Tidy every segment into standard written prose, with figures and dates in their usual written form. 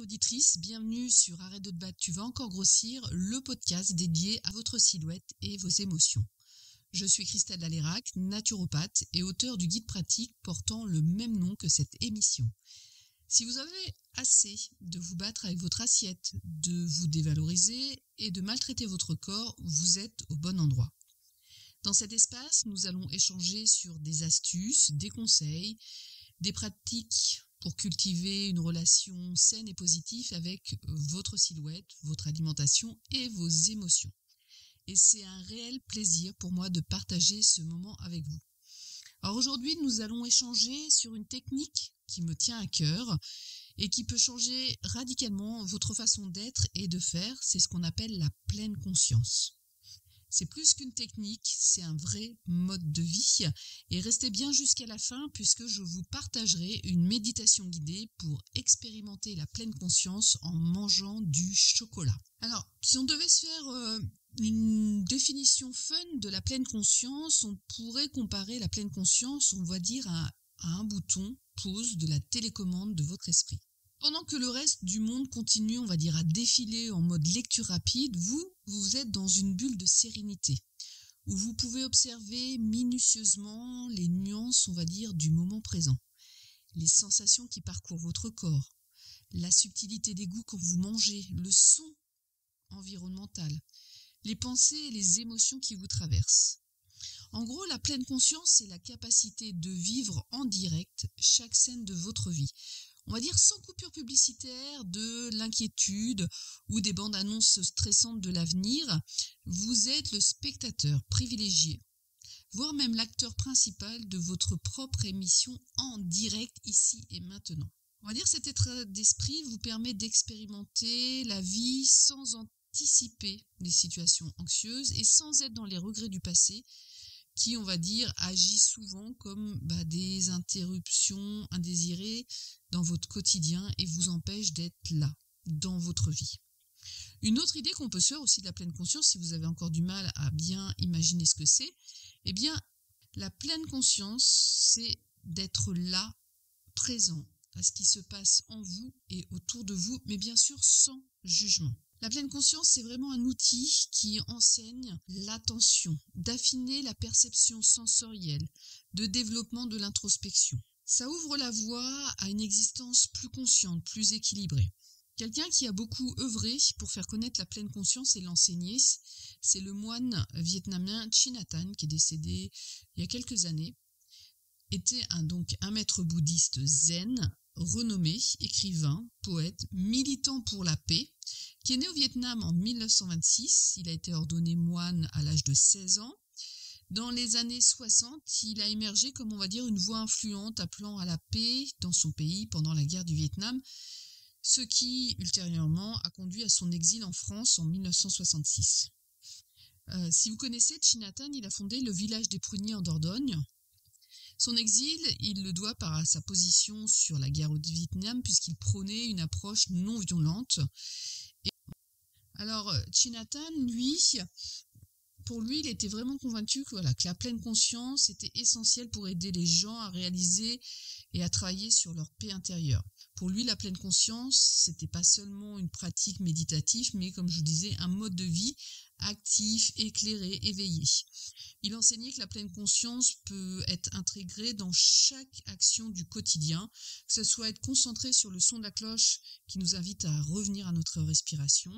auditrice, bienvenue sur Arrête de te battre, tu vas encore grossir, le podcast dédié à votre silhouette et vos émotions. Je suis Christelle Dalérac, naturopathe et auteure du guide pratique portant le même nom que cette émission. Si vous avez assez de vous battre avec votre assiette, de vous dévaloriser et de maltraiter votre corps, vous êtes au bon endroit. Dans cet espace, nous allons échanger sur des astuces, des conseils, des pratiques pour cultiver une relation saine et positive avec votre silhouette, votre alimentation et vos émotions. Et c'est un réel plaisir pour moi de partager ce moment avec vous. Alors aujourd'hui, nous allons échanger sur une technique qui me tient à cœur et qui peut changer radicalement votre façon d'être et de faire. C'est ce qu'on appelle la pleine conscience. C'est plus qu'une technique, c'est un vrai mode de vie. Et restez bien jusqu'à la fin puisque je vous partagerai une méditation guidée pour expérimenter la pleine conscience en mangeant du chocolat. Alors, si on devait se faire une définition fun de la pleine conscience, on pourrait comparer la pleine conscience, on va dire, à un bouton pause de la télécommande de votre esprit. Pendant que le reste du monde continue, on va dire, à défiler en mode lecture rapide, vous êtes dans une bulle de sérénité, où vous pouvez observer minutieusement les nuances, on va dire, du moment présent, les sensations qui parcourent votre corps, la subtilité des goûts quand vous mangez, le son environnemental, les pensées et les émotions qui vous traversent. En gros, la pleine conscience, c'est la capacité de vivre en direct chaque scène de votre vie. On va dire sans coupure publicitaire, de l'inquiétude ou des bandes annonces stressantes de l'avenir. Vous êtes le spectateur privilégié, voire même l'acteur principal de votre propre émission en direct ici et maintenant. On va dire que cet état d'esprit vous permet d'expérimenter la vie sans anticiper les situations anxieuses et sans être dans les regrets du passé qui, on va dire, agit souvent comme des interruptions indésirées dans votre quotidien et vous empêche d'être là, dans votre vie. Une autre idée qu'on peut se faire aussi de la pleine conscience, si vous avez encore du mal à bien imaginer ce que c'est, eh bien, la pleine conscience, c'est d'être là, présent à ce qui se passe en vous et autour de vous, mais bien sûr sans jugement. La pleine conscience, c'est vraiment un outil qui enseigne l'attention, d'affiner la perception sensorielle, de développement de l'introspection. Ça ouvre la voie à une existence plus consciente, plus équilibrée. Quelqu'un qui a beaucoup œuvré pour faire connaître la pleine conscience et l'enseigner, c'est le moine vietnamien Thich Thanh, qui est décédé il y a quelques années. Était donc un maître bouddhiste zen, renommé, écrivain, poète, militant pour la paix, qui est né au Vietnam en 1926. Il a été ordonné moine à l'âge de 16 ans. Dans les années 60, il a émergé comme, on va dire, une voix influente appelant à la paix dans son pays pendant la guerre du Vietnam, ce qui, ultérieurement, a conduit à son exil en France en 1966. Si vous connaissez Thich Thanh, il a fondé le village des Pruniers en Dordogne. Son exil, il le doit par sa position sur la guerre au Vietnam, puisqu'il prônait une approche non violente. Alors, Thich Thanh, pour lui, il était vraiment convaincu que la pleine conscience était essentielle pour aider les gens à réaliser et à travailler sur leur paix intérieure. Pour lui, la pleine conscience, c'était pas seulement une pratique méditative, mais comme je vous disais, un mode de vie actif, éclairé, éveillé. Il enseignait que la pleine conscience peut être intégrée dans chaque action du quotidien, que ce soit être concentré sur le son de la cloche qui nous invite à revenir à notre respiration,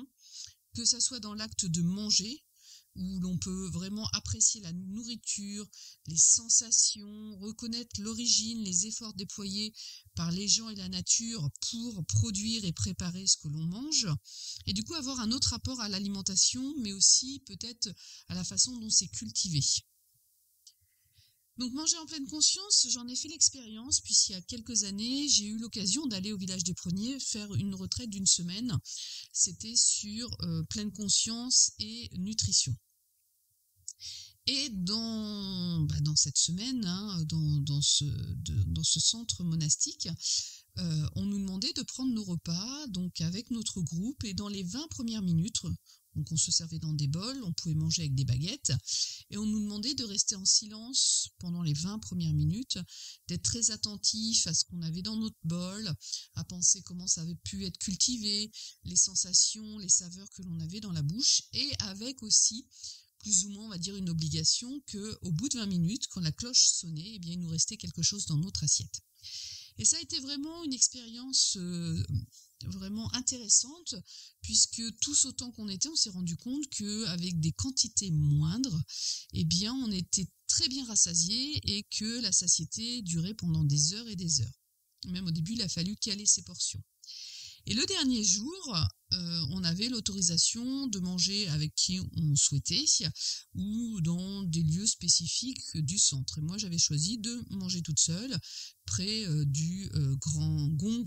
que ce soit dans l'acte de manger, où l'on peut vraiment apprécier la nourriture, les sensations, reconnaître l'origine, les efforts déployés par les gens et la nature pour produire et préparer ce que l'on mange, et du coup avoir un autre rapport à l'alimentation, mais aussi peut-être à la façon dont c'est cultivé. Donc manger en pleine conscience, j'en ai fait l'expérience, puisqu'il y a quelques années, j'ai eu l'occasion d'aller au village des Pruniers faire une retraite d'une semaine. C'était sur pleine conscience et nutrition. Et dans cette semaine, dans ce centre monastique, on nous demandait de prendre nos repas donc avec notre groupe, et dans les 20 premières minutes, Donc on se servait dans des bols, on pouvait manger avec des baguettes et on nous demandait de rester en silence pendant les 20 premières minutes, d'être très attentif à ce qu'on avait dans notre bol, à penser comment ça avait pu être cultivé, les sensations, les saveurs que l'on avait dans la bouche, et avec aussi plus ou moins, on va dire, une obligation qu'au bout de 20 minutes, quand la cloche sonnait, eh bien, il nous restait quelque chose dans notre assiette. Et ça a été vraiment une expérience vraiment intéressante, puisque tous autant qu'on était, on s'est rendu compte qu'avec des quantités moindres, eh bien, on était très bien rassasiés et que la satiété durait pendant des heures et des heures. Même au début, il a fallu caler ses portions. Et le dernier jour, on avait l'autorisation de manger avec qui on souhaitait ou dans des lieux spécifiques du centre. Et moi, j'avais choisi de manger toute seule près du grand gong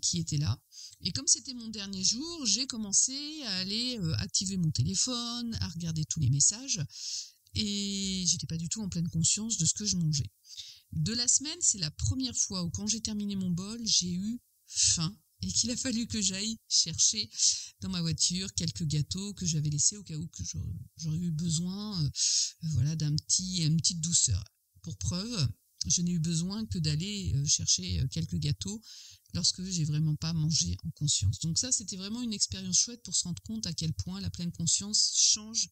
qui était là. Et comme c'était mon dernier jour, j'ai commencé à aller activer mon téléphone, à regarder tous les messages. Et j'étais pas du tout en pleine conscience de ce que je mangeais. De la semaine, c'est la première fois où quand j'ai terminé mon bol, j'ai eu faim. Et qu'il a fallu que j'aille chercher dans ma voiture quelques gâteaux que j'avais laissés au cas où que j'aurais eu besoin voilà, une petite douceur. Pour preuve, je n'ai eu besoin que d'aller chercher quelques gâteaux lorsque j'ai vraiment pas mangé en conscience. Donc ça, c'était vraiment une expérience chouette pour se rendre compte à quel point la pleine conscience change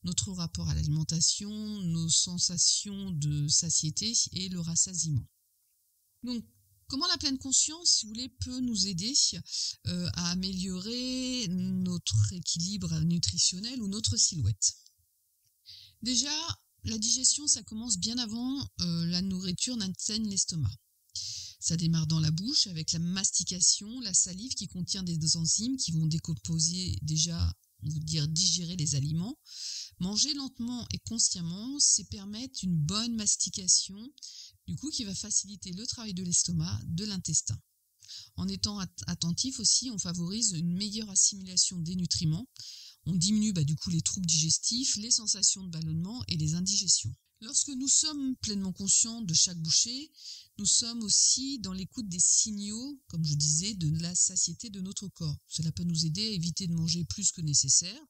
notre rapport à l'alimentation, nos sensations de satiété et le rassasiement. Donc, comment la pleine conscience, si vous voulez, peut nous aider à améliorer notre équilibre nutritionnel ou notre silhouette? Déjà, la digestion, ça commence bien avant la nourriture n'atteigne l'estomac. Ça démarre dans la bouche avec la mastication, la salive qui contient des enzymes qui vont décomposer déjà, on veut dire digérer les aliments. Manger lentement et consciemment, c'est permettre une bonne mastication, du coup qui va faciliter le travail de l'estomac, de l'intestin. En étant attentif aussi, on favorise une meilleure assimilation des nutriments. On diminue du coup les troubles digestifs, les sensations de ballonnement et les indigestions. Lorsque nous sommes pleinement conscients de chaque bouchée, nous sommes aussi dans l'écoute des signaux, comme je disais, de la satiété de notre corps. Cela peut nous aider à éviter de manger plus que nécessaire.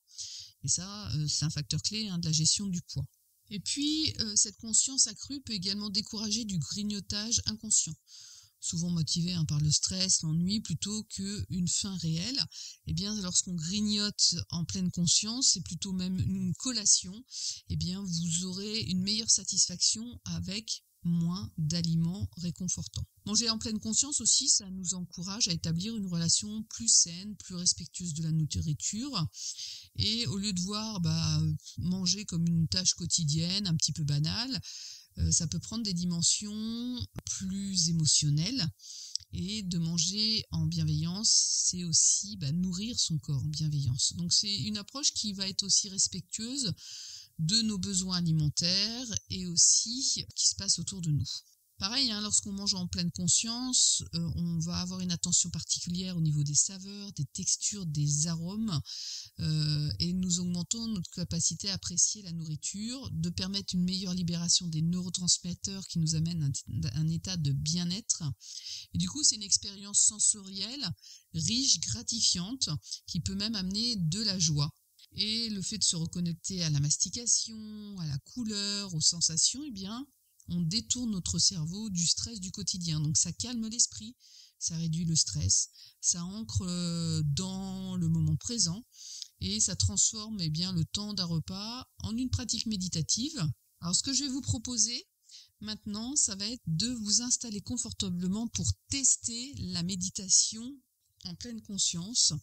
Et ça, c'est un facteur clé de la gestion du poids. Et puis, cette conscience accrue peut également décourager du grignotage inconscient, souvent motivé par le stress, l'ennui, plutôt qu'une faim réelle. Eh bien, lorsqu'on grignote en pleine conscience, c'est plutôt même une collation, eh bien, vous aurez une meilleure satisfaction avec moins d'aliments réconfortants. Manger en pleine conscience aussi, ça nous encourage à établir une relation plus saine, plus respectueuse de la nourriture. Et au lieu de voir manger comme une tâche quotidienne, un petit peu banale, ça peut prendre des dimensions plus émotionnelles. Et de manger en bienveillance, c'est aussi nourrir son corps en bienveillance. Donc c'est une approche qui va être aussi respectueuse de nos besoins alimentaires et aussi qui se passe autour de nous. Pareil, lorsqu'on mange en pleine conscience, on va avoir une attention particulière au niveau des saveurs, des textures, des arômes, et nous augmentons notre capacité à apprécier la nourriture, de permettre une meilleure libération des neurotransmetteurs qui nous amènent à un état de bien-être. Et du coup, c'est une expérience sensorielle, riche, gratifiante, qui peut même amener de la joie. Et le fait de se reconnecter à la mastication, à la couleur, aux sensations, eh bien, on détourne notre cerveau du stress du quotidien. Donc ça calme l'esprit, ça réduit le stress, ça ancre dans le moment présent et ça transforme le temps d'un repas en une pratique méditative. Alors ce que je vais vous proposer maintenant, ça va être de vous installer confortablement pour tester la méditation en pleine conscience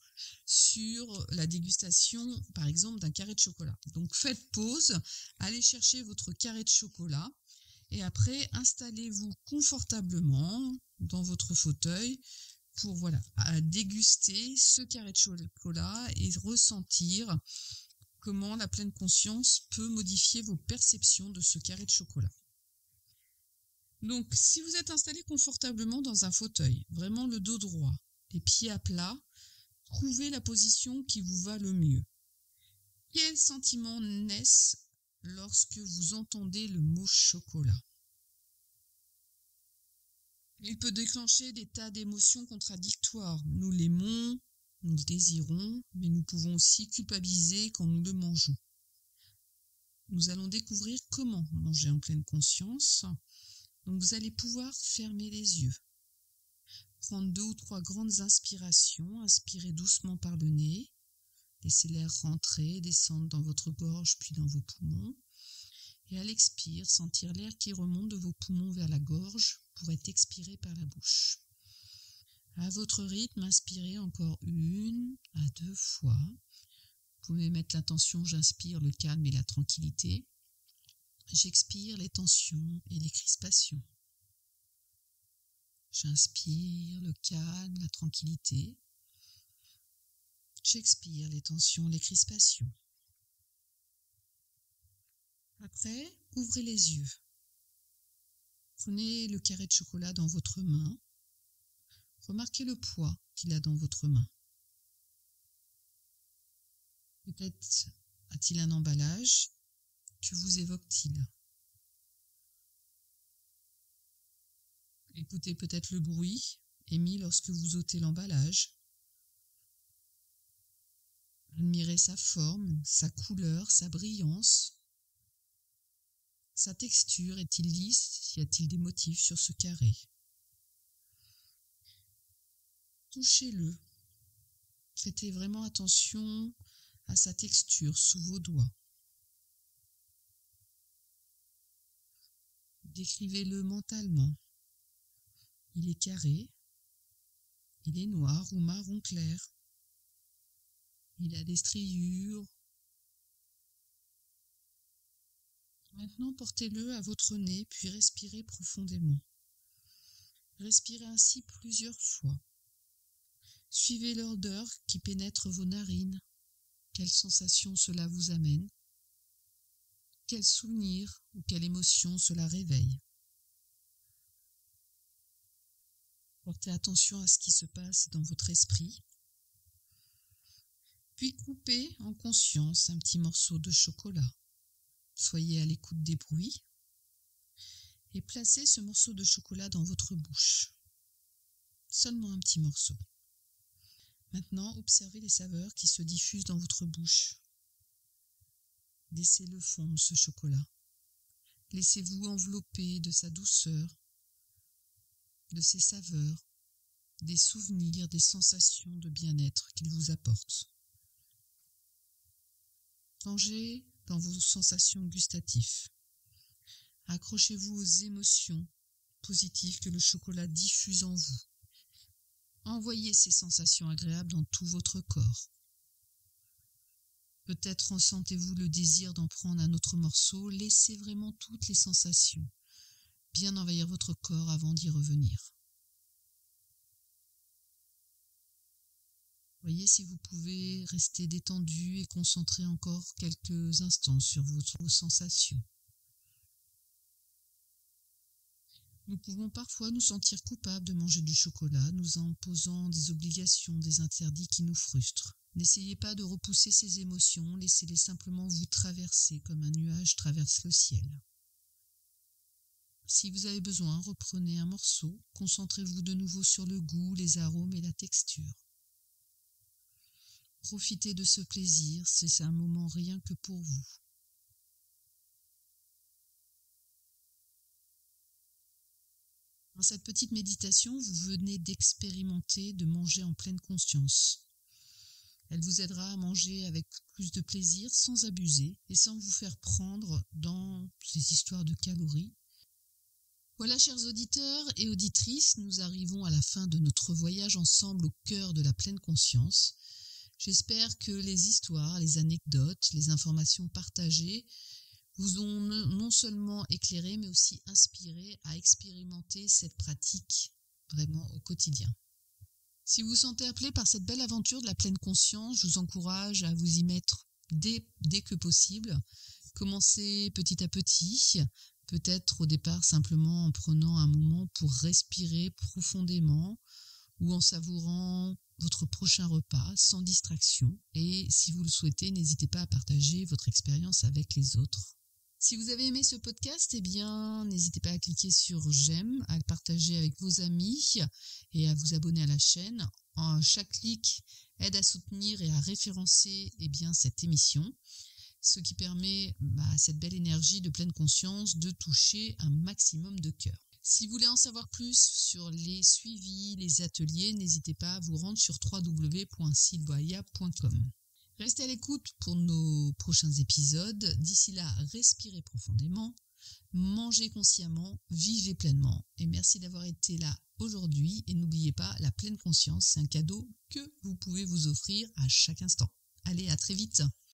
sur la dégustation, par exemple, d'un carré de chocolat. Donc faites pause, allez chercher votre carré de chocolat et après installez-vous confortablement dans votre fauteuil pour déguster ce carré de chocolat et ressentir comment la pleine conscience peut modifier vos perceptions de ce carré de chocolat. Donc si vous êtes installé confortablement dans un fauteuil, vraiment le dos droit, les pieds à plat, trouvez la position qui vous va le mieux. Quels sentiments naissent lorsque vous entendez le mot chocolat? Il peut déclencher des tas d'émotions contradictoires. Nous l'aimons, nous le désirons, mais nous pouvons aussi culpabiliser quand nous le mangeons. Nous allons découvrir comment manger en pleine conscience. Donc vous allez pouvoir fermer les yeux, prendre 2 ou 3 grandes inspirations, inspirez doucement par le nez, laissez l'air rentrer, descendre dans votre gorge puis dans vos poumons. Et à l'expire, sentir l'air qui remonte de vos poumons vers la gorge pour être expiré par la bouche. À votre rythme, inspirez encore 1 à 2 fois. Vous pouvez mettre l'intention, j'inspire le calme et la tranquillité. J'expire les tensions et les crispations. J'inspire le calme, la tranquillité. J'expire les tensions, les crispations. Après, ouvrez les yeux. Prenez le carré de chocolat dans votre main. Remarquez le poids qu'il a dans votre main. Peut-être a-t-il un emballage. Que vous évoque-t-il? Écoutez peut-être le bruit émis lorsque vous ôtez l'emballage. Admirez sa forme, sa couleur, sa brillance. Sa texture, est-il lisse? Y a-t-il des motifs sur ce carré? Touchez-le. Prêtez vraiment attention à sa texture sous vos doigts. Décrivez-le mentalement. Il est carré, il est noir ou marron clair, il a des striures. Maintenant, portez-le à votre nez, puis respirez profondément. Respirez ainsi plusieurs fois. Suivez l'odeur qui pénètre vos narines. Quelle sensation cela vous amène? Quel souvenir ou quelle émotion cela réveille? Portez attention à ce qui se passe dans votre esprit. Puis coupez en conscience un petit morceau de chocolat. Soyez à l'écoute des bruits et placez ce morceau de chocolat dans votre bouche. Seulement un petit morceau. Maintenant, observez les saveurs qui se diffusent dans votre bouche. Laissez-le fondre, ce chocolat. Laissez-vous envelopper de sa douceur, de ses saveurs, des souvenirs, des sensations de bien-être qu'il vous apporte. Plongez dans vos sensations gustatives. Accrochez-vous aux émotions positives que le chocolat diffuse en vous. Envoyez ces sensations agréables dans tout votre corps. Peut-être ressentez-vous le désir d'en prendre un autre morceau. Laissez vraiment toutes les sensations bien envahir votre corps avant d'y revenir. Voyez si vous pouvez rester détendu et concentré encore quelques instants sur vos sensations. Nous pouvons parfois nous sentir coupables de manger du chocolat, nous imposant des obligations, des interdits qui nous frustrent. N'essayez pas de repousser ces émotions, laissez-les simplement vous traverser comme un nuage traverse le ciel. Si vous avez besoin, reprenez un morceau, concentrez-vous de nouveau sur le goût, les arômes et la texture. Profitez de ce plaisir, c'est un moment rien que pour vous. Dans cette petite méditation, vous venez d'expérimenter de manger en pleine conscience. Elle vous aidera à manger avec plus de plaisir, sans abuser et sans vous faire prendre dans ces histoires de calories. Voilà, chers auditeurs et auditrices, nous arrivons à la fin de notre voyage ensemble au cœur de la pleine conscience. J'espère que les histoires, les anecdotes, les informations partagées vous ont non seulement éclairé, mais aussi inspiré à expérimenter cette pratique vraiment au quotidien. Si vous vous sentez appelé par cette belle aventure de la pleine conscience, je vous encourage à vous y mettre dès que possible. Commencez petit à petit, peut-être au départ simplement en prenant un moment pour respirer profondément ou en savourant votre prochain repas sans distraction. Et si vous le souhaitez, n'hésitez pas à partager votre expérience avec les autres. Si vous avez aimé ce podcast, eh bien, n'hésitez pas à cliquer sur j'aime, à le partager avec vos amis et à vous abonner à la chaîne. Chaque clic aide à soutenir et à référencer cette émission, ce qui permet à cette belle énergie de pleine conscience de toucher un maximum de cœurs. Si vous voulez en savoir plus sur les suivis, les ateliers, n'hésitez pas à vous rendre sur www.silvaya.com. Restez à l'écoute pour nos prochains épisodes. D'ici là, respirez profondément, mangez consciemment, vivez pleinement. Et merci d'avoir été là aujourd'hui. Et n'oubliez pas, la pleine conscience, c'est un cadeau que vous pouvez vous offrir à chaque instant. Allez, à très vite.